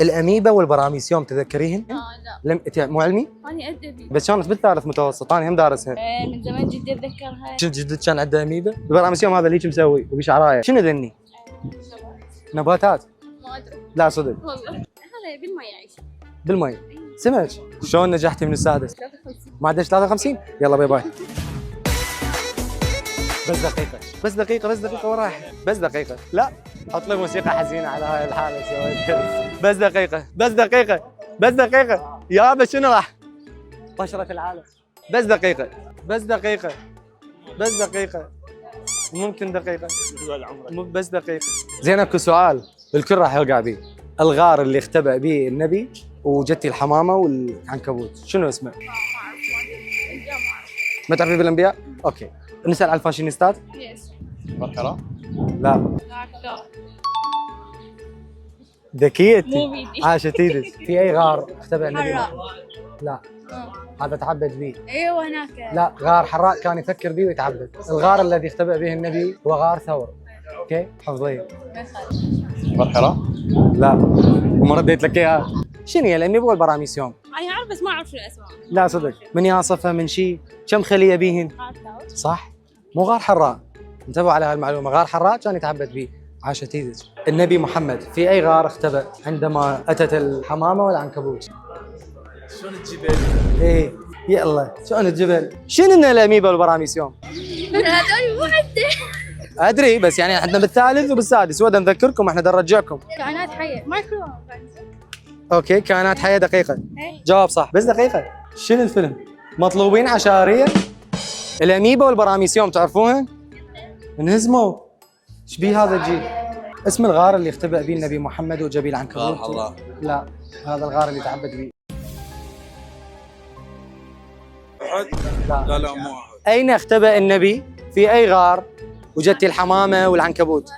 الاميبا والبراميسيوم تذكريهن؟ لا. انت مو علمي؟ أنا أدبي. بس كانت بالثالث متوسط، انا هم دارسها. من زمان جدي أتذكرها. شفت جدك كان عنده اميبا؟ البراميسيوم هذا اللي هيك مسوي وبشعرايه، شنو ذني؟ نباتات؟ ما أدري لا صدق. والله. هذا بالماء يعيش. بالمي. سمك. شلون نجحتي من السادس؟ 53. ما عدش 53؟ يلا باي باي. بس دقيقة بس دقيقة بس دقيقة وراح. بس دقيقة. لا اطلب موسيقى حزينة على هاي الحالة سويت. بس دقيقة بس دقيقة بس دقيقة يابا شنو راح؟ بشرة العالم. بس دقيقة بس دقيقة بس دقيقة ممكن دقيقة بس دقيقة. زين اكو سؤال الكل راح يوقع بيه. الغار اللي اختبأ به النبي وجتي الحمامة والعنكبوت شنو اسمه؟ ما تعرفي بالانبياء؟ اوكي نسأل على الفاشينيستات؟ يس. غار حراء؟ لا لا. ذكية مو بيدي. عاشت ايدك. في اي غار اختبأ النبي؟ حراء. لا هذا تعبد به. أيوه هناك. لا غار حراء كان يفكر به ويتعبد. الغار الذي اختبأ به النبي هو غار ثور. اوكي حفظيه. غار حراء؟ لا وما رديت لك اياها. شنو هي الاميبا والبراميسيوم؟ أنا أعرف بس ما أعرف شو الأسماء. لا صدق. من ياصفها من شيء كم خليه بيهن؟ صح مو غار حراء. انتبهوا على هالمعلومه. غار حراء كان يتعبد به. عاشت ايدك. النبي محمد في اي غار اختبأ عندما اتت الحمامه والعنكبوت؟ شلون الجبل؟ ايه يلا شلون الجبل؟ شنو الاميبا والبراميسيوم؟ هذول مو عندي. ادري بس يعني احنا بالثالث وبالسادس ودا نذكركم احنا نرجعكم. كائنات حية. مايكرو. اوكي كائنات حيه دقيقه. إيه. جواب صح بس دقيقه. شنو الفيلم؟ مطلوبين عشاريه. الاميبا والبراميسيوم تعرفوها؟ انهزموا. ايش بيه هذا الجيل؟ اسم الغار اللي اختبأ به النبي محمد وجبي العنكبوت. غار حراء. لا هذا الغار اللي تعبد به. لا لا مو واحد. اين اختبأ النبي؟ في اي غار وجدتي الحمامه والعنكبوت؟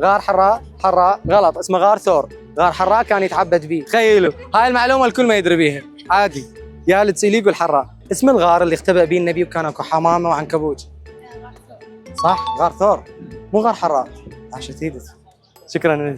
غار حراء. حراء غلط اسمه غار ثور. غار حراء كان يتعبد به. تخيلوا هاي المعلومه الكل ما يدري بيها عادي. يا اللي يقول حراء. اسم الغار اللي اختبأ به النبي وكان اكو حمامه وعنكبوت؟ صح غار ثور مو غار حراء. عاشت ايدك. شكرا.